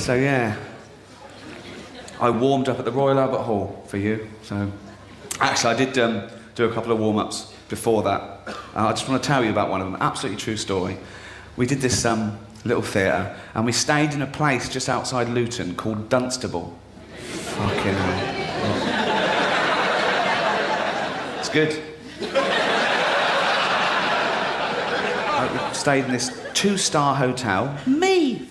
So yeah, I warmed up at the Royal Albert Hall for you. So actually, I did do a couple of warm-ups before that. I just want to tell you about one of them. Absolutely true story. We did this little theatre, and we stayed in a place just outside Luton called Dunstable. Fucking hell. It's good. We stayed in this 2-star hotel. Me!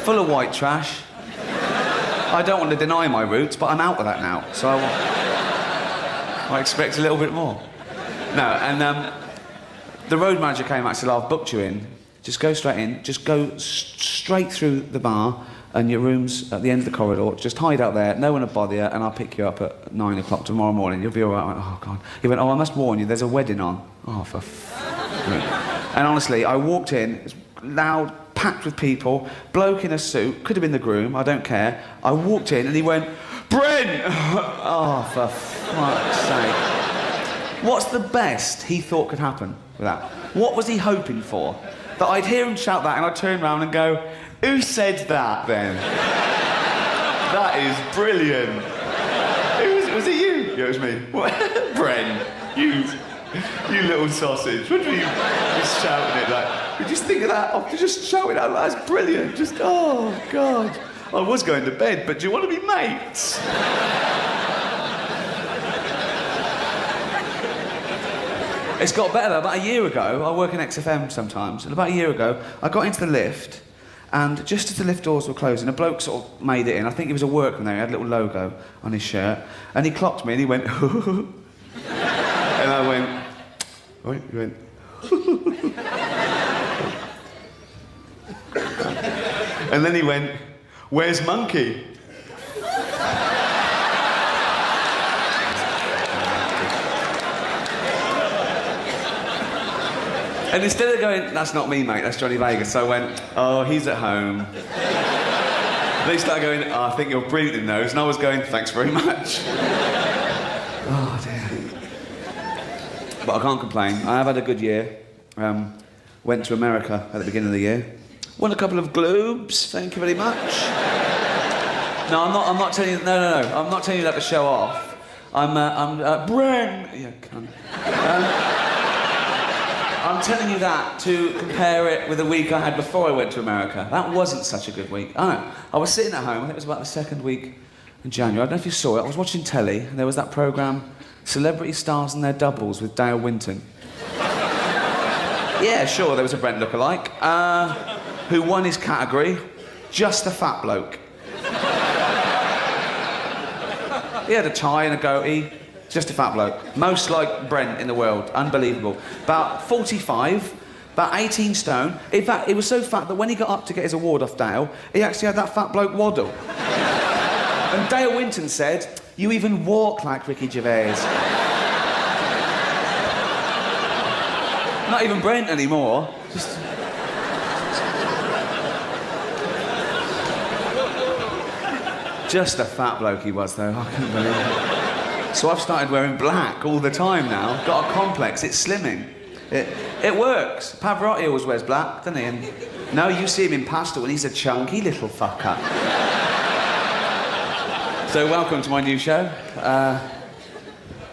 Full of white trash. I don't want to deny my roots, but I'm out of that now, so I expect a little bit more. No, and the road manager came out and said, I've booked you in. Just go straight in, just go straight through the bar, and your room's at the end of the corridor. Just hide out there, no one will bother you, and I'll pick you up at 9 o'clock tomorrow morning. You'll be all right. I went, oh, God. He went, oh, I must warn you, there's a wedding on. Oh, for And honestly, I walked in, it was loud, packed with people, bloke in a suit, could have been the groom, I don't care. I walked in and he went, Brent! Oh, for fuck's sake. What's the best he thought could happen with that? What was he hoping for? That I'd hear him shout that and I'd turn around and go, who said that then? That is brilliant. Was it you? Yeah, it was me. What? Brent, you little sausage. What were you just shouting it like? You just think of that after just shouting out, that's brilliant. Just, oh, God. I was going to bed, but do you want to be mates? It's got better though. About a year ago, I work in XFM sometimes, and about a year ago, I got into the lift, and just as the lift doors were closing, a bloke sort of made it in. I think he was a workman there, he had a little logo on his shirt, and he clocked me and he went, and I went, right, he went, and then he went, where's Monkey? And instead of going, that's not me, mate, that's Johnny Vegas, so I went, oh, he's at home. And they started going, oh, I think you're brilliant in those, and I was going, thanks very much. Oh, dear. But I can't complain. I have had a good year. Went to America at the beginning of the year. Won a couple of Globes, thank you very much. No, I'm not telling you, no, I'm not telling you that to show off. I'm Bren. Yeah, cunt. I'm telling you that to compare it with the week I had before I went to America. That wasn't such a good week. I know. I was sitting at home, I think it was about the second week in January. I don't know if you saw it. I was watching telly, and there was that programme, Celebrity Stars and Their Doubles with Dale Winton. Yeah, sure, there was a Brent lookalike, who won his category, just a fat bloke. He had a tie and a goatee. Just a fat bloke. Most like Brent in the world. Unbelievable. About 45, about 18 stone. In fact, he was so fat that when he got up to get his award off Dale, he actually had that fat bloke waddle. And Dale Winton said, you even walk like Ricky Gervais. Not even Brent anymore. Just a fat bloke he was, though. I couldn't believe it. So I've started wearing black all the time now. Got a complex, it's slimming. It works. Pavarotti always wears black, doesn't he? And no, you see him in Pastel and he's a chunky little fucker. So welcome to my new show. A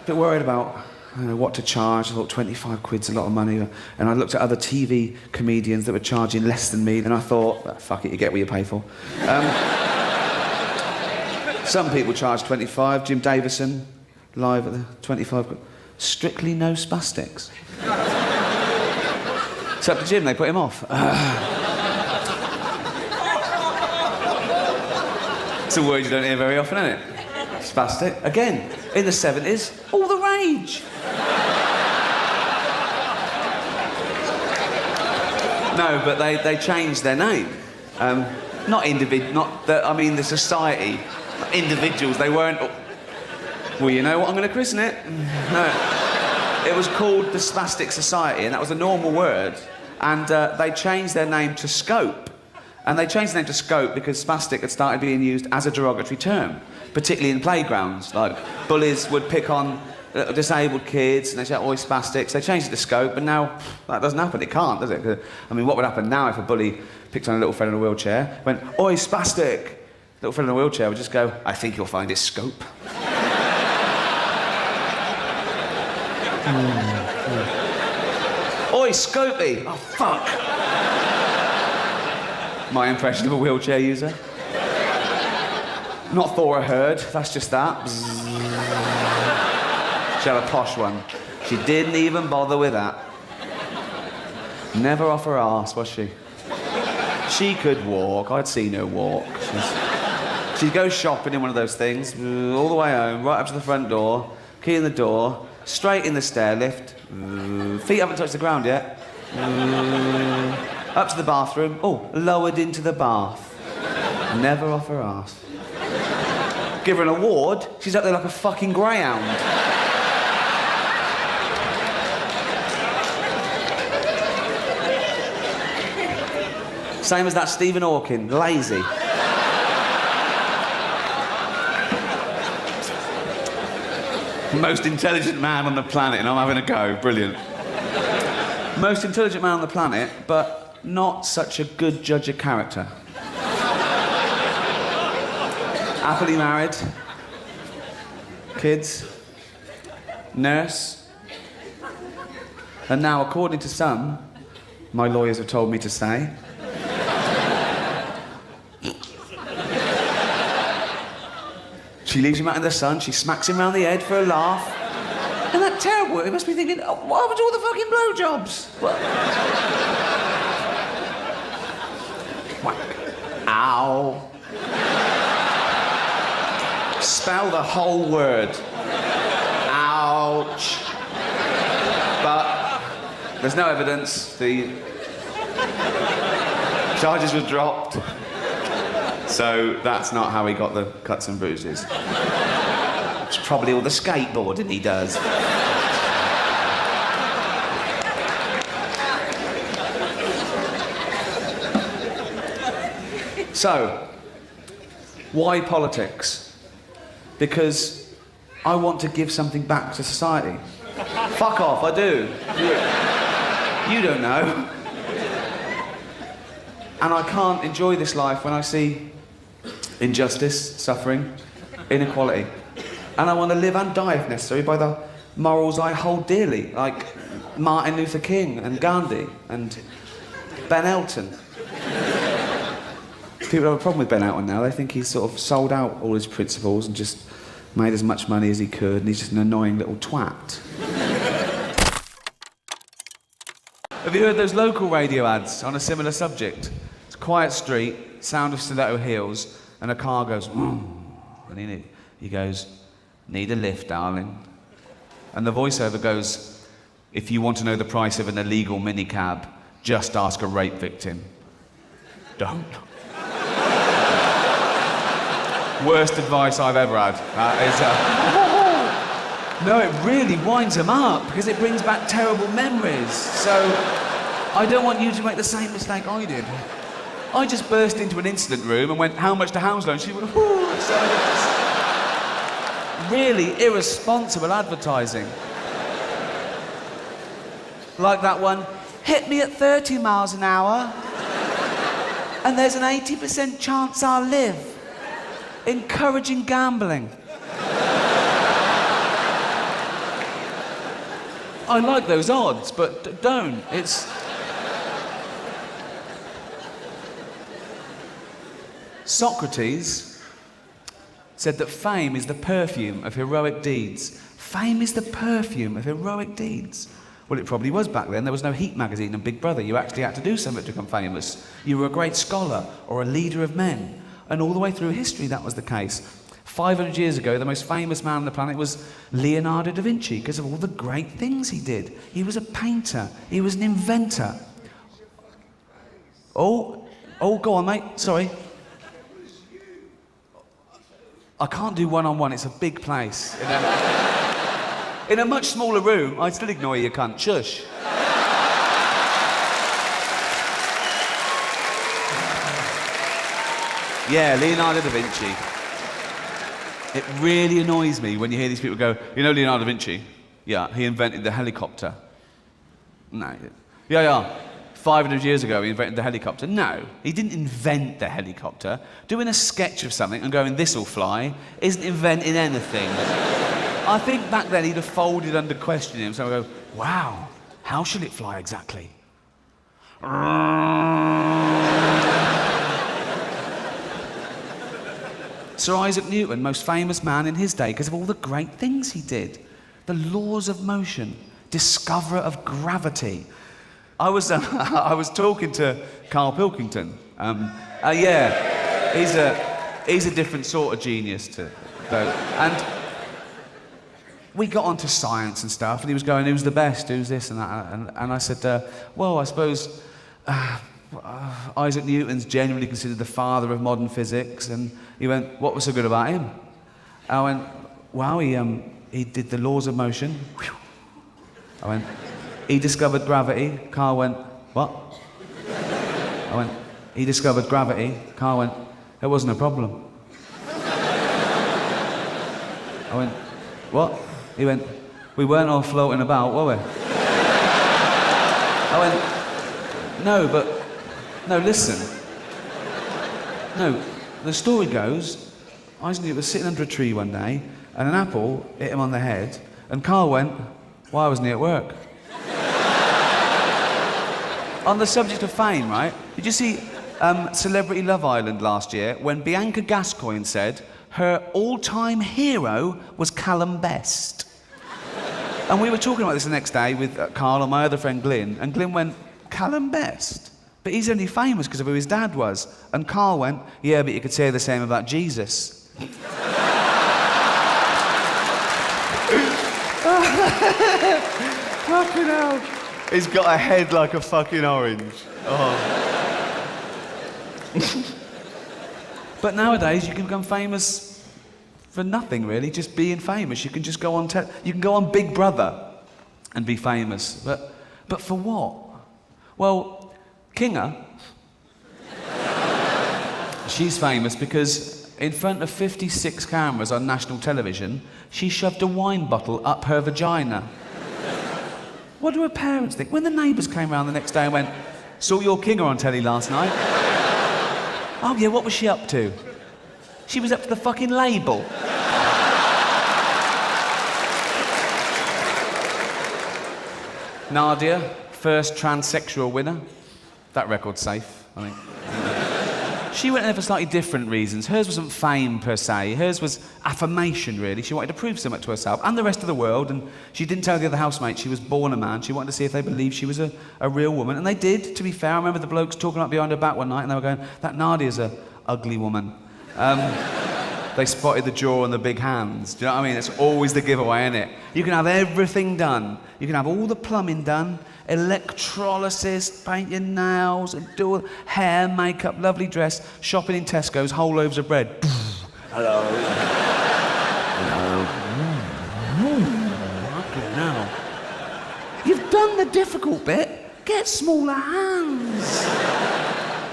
bit worried about what to charge. I thought 25 quid's a lot of money. And I looked at other TV comedians that were charging less than me, and I thought, fuck it, you get what you pay for. Some people charge 25. Jim Davison, live at the 25. Strictly no spastics. Except for Jim, they put him off. It's a word you don't hear very often, isn't it? Spastic. Again, in the 70s, all the rage. No, but they changed their name. The society. Individuals, they weren't... Well, you know what, I'm going to christen it. No. It was called the Spastic Society, and that was a normal word. And they changed their name to Scope. And they changed the name to Scope because spastic had started being used as a derogatory term, particularly in playgrounds. Like, bullies would pick on little disabled kids, and they say, oi, spastics. They changed it to scope, and now that doesn't happen. It can't, does it? 'Cause, I mean, what would happen now if a bully picked on a little fella in a wheelchair, went, oi, spastic? Little fella in a wheelchair would just go, I think you'll find his scope. Oi, Scopey! Oh, fuck! My impression of a wheelchair user. Not Thora Heard, that's just that. She had a posh one. She didn't even bother with that. Never off her arse, was she? She could walk. I'd seen her walk. She'd go shopping in one of those things, all the way home, right up to the front door, key in the door, straight in the stair lift, feet haven't touched the ground yet, up to the bathroom, lowered into the bath. Never off her arse. Give her an award, she's up there like a fucking greyhound. Same as that Stephen Hawking, lazy. Most intelligent man on the planet, and I'm having a go. Brilliant. Most intelligent man on the planet, but not such a good judge of character. Happily married. Kids. Nurse. And now, according to some, my lawyers have told me to say, she leaves him out in the sun, she smacks him round the head for a laugh. Isn't that terrible? He must be thinking, what happened to all the fucking blowjobs? Whack. Ow. Spell the whole word. Ouch. But there's no evidence. The charges were dropped. So that's not how he got the cuts and bruises. It's probably all the skateboarding he does. So, why politics? Because I want to give something back to society. Fuck off, I do. You don't know. And I can't enjoy this life when I see injustice, suffering, inequality. And I want to live and die, if necessary, by the morals I hold dearly, like Martin Luther King and Gandhi and Ben Elton. People have a problem with Ben Elton now. They think he's sort of sold out all his principles and just made as much money as he could, and he's just an annoying little twat. Have you heard those local radio ads on a similar subject? It's a quiet street, sound of stiletto heels, and a car goes, and he goes, need a lift, darling. And the voiceover goes, if you want to know the price of an illegal minicab, just ask a rape victim. Don't. Worst advice I've ever had. No, it really winds them up because it brings back terrible memories. So I don't want you to make the same mistake I did. I just burst into an incident room and went, how much to Hounslow? And she went, whoo! So it's really irresponsible advertising. Like that one, hit me at 30 miles an hour and there's an 80% chance I'll live. Encouraging gambling. I like those odds, but don't. It's... Socrates said that fame is the perfume of heroic deeds. Fame is the perfume of heroic deeds. Well, it probably was back then. There was no Heat magazine and Big Brother. You actually had to do something to become famous. You were a great scholar or a leader of men. And all the way through history, that was the case. 500 years ago, the most famous man on the planet was Leonardo da Vinci because of all the great things he did. He was a painter. He was an inventor. Oh, go on, mate. Sorry. I can't do one-on-one. It's a big place. In a much smaller room, I'd still ignore you, cunt. Shush. Yeah, Leonardo da Vinci. It really annoys me when you hear these people go, you know Leonardo da Vinci? Yeah, he invented the helicopter. No. Yeah. 500 years ago, he invented the helicopter. No, he didn't invent the helicopter. Doing a sketch of something and going, this'll fly, isn't inventing anything. I think back then he'd have folded under questioning, so I go, wow, how should it fly exactly? Sir Isaac Newton, most famous man in his day because of all the great things he did. The laws of motion, discoverer of gravity. I was talking to Carl Pilkington. He's a different sort of genius though. And we got onto science and stuff, and he was going, who's the best, who's this and that, and I said, well, I suppose Isaac Newton's generally considered the father of modern physics, and he went, what was so good about him? I went, wow, he did the laws of motion. I went, he discovered gravity. Carl went, what? I went, he discovered gravity. Carl went, it wasn't a problem. I went, what? He went, we weren't all floating about, were we? I went, no, listen. No, the story goes, Isaac Newton was sitting under a tree one day, and an apple hit him on the head, and Carl went, why wasn't he at work? On the subject of fame, right? Did you see Celebrity Love Island last year when Bianca Gascoigne said her all-time hero was Callum Best? And we were talking about this the next day with Carl and my other friend Glyn, and Glyn went, Callum Best? But he's only famous because of who his dad was. And Carl went, yeah, but you could say the same about Jesus. Fucking hell. He's got a head like a fucking orange. Oh. But nowadays, you can become famous for nothing, really, just being famous. You can just go on, you can go on Big Brother and be famous. But for what? Well, Kinga, she's famous because in front of 56 cameras on national television, she shoved a wine bottle up her vagina. What do her parents think? When the neighbours came round the next day and went, saw your Kinga on telly last night. Oh yeah, what was she up to? She was up to the fucking label. Nadia, first transsexual winner. That record's safe, I think. She went there for slightly different reasons. Hers wasn't fame, per se. Hers was affirmation, really. She wanted to prove something to herself and the rest of the world, and she didn't tell the other housemates she was born a man. She wanted to see if they believed she was a real woman, and they did, to be fair. I remember the blokes talking up behind her back one night, and they were going, that Nadia's a ugly woman. They spotted the jaw and the big hands. Do you know what I mean? It's always the giveaway, isn't it? You can have everything done. You can have all the plumbing done, electrolysis, paint your nails, and do all hair, makeup, lovely dress, shopping in Tesco's, whole loaves of bread. Hello. Hello. No. You've done the difficult bit. Get smaller hands.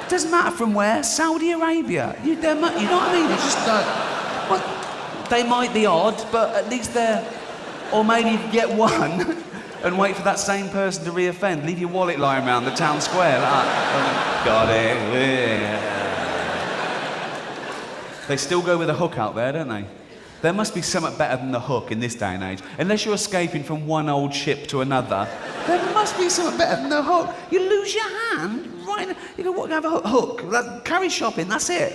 Doesn't matter from where. Saudi Arabia. You know what I mean? It's just well, they might be odd, but at least they're. Or maybe you can get one and wait for that same person to re-offend. Leave your wallet lying around the town square. Got it. Yeah. They still go with a hook out there, don't they? There must be something better than the hook in this day and age. Unless you're escaping from one old ship to another, there must be something better than the hook. You lose your hand, right? You go, what, have a hook? Carry shopping, that's it.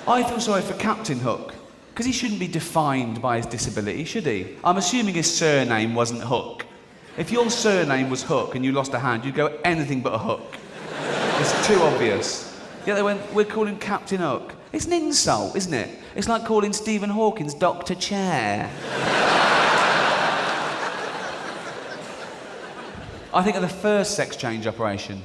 I feel sorry for Captain Hook, because he shouldn't be defined by his disability, should he? I'm assuming his surname wasn't Hook. If your surname was Hook and you lost a hand, you'd go anything but a hook. It's too obvious. Yeah, they went, we're calling Captain Hook. It's an insult, isn't it? It's like calling Stephen Hawking's Dr. Chair. I think of the first sex change operation.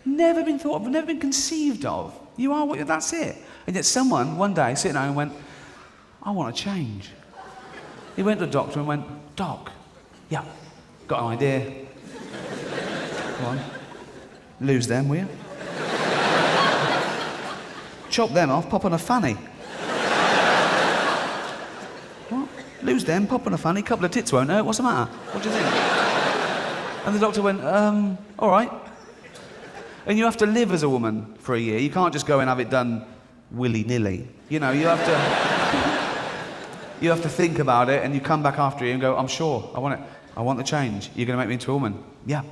Never been thought of, never been conceived of. You are what, that's it. And yet someone, one day, sitting there and went, I want to change. He went to the doctor and went, Doc, yeah, got an idea. Come on, lose them, will you? Chop them off, pop on a fanny. lose them, pop on a funny, couple of tits won't hurt, what's the matter? What do you think? And the doctor went, all right. And you have to live as a woman for a year. You can't just go and have it done willy-nilly. You know, you have to think about it, and you come back after a year and go, I'm sure, I want it. I want the change. You're going to make me into a woman? Yeah.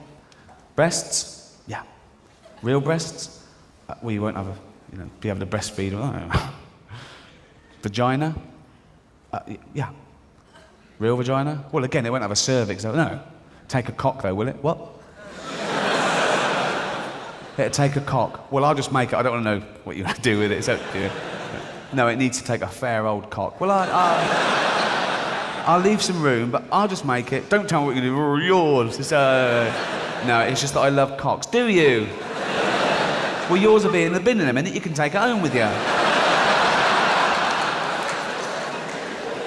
Breasts? Yeah. Real breasts? Well, you won't have be able to breastfeed. Vagina? Yeah. Real vagina? Well, again, it won't have a cervix. No. Take a cock, though, will it? What? It'll take a cock. Well, I'll just make it. I don't want to know what you're going to do with it. So, no, it needs to take a fair old cock. Well, I'll leave some room, but I'll just make it. Don't tell me what you're going to do. Yours. No, it's just that I love cocks. Do you? Well, yours will be in the bin in a minute. You can take it home with you.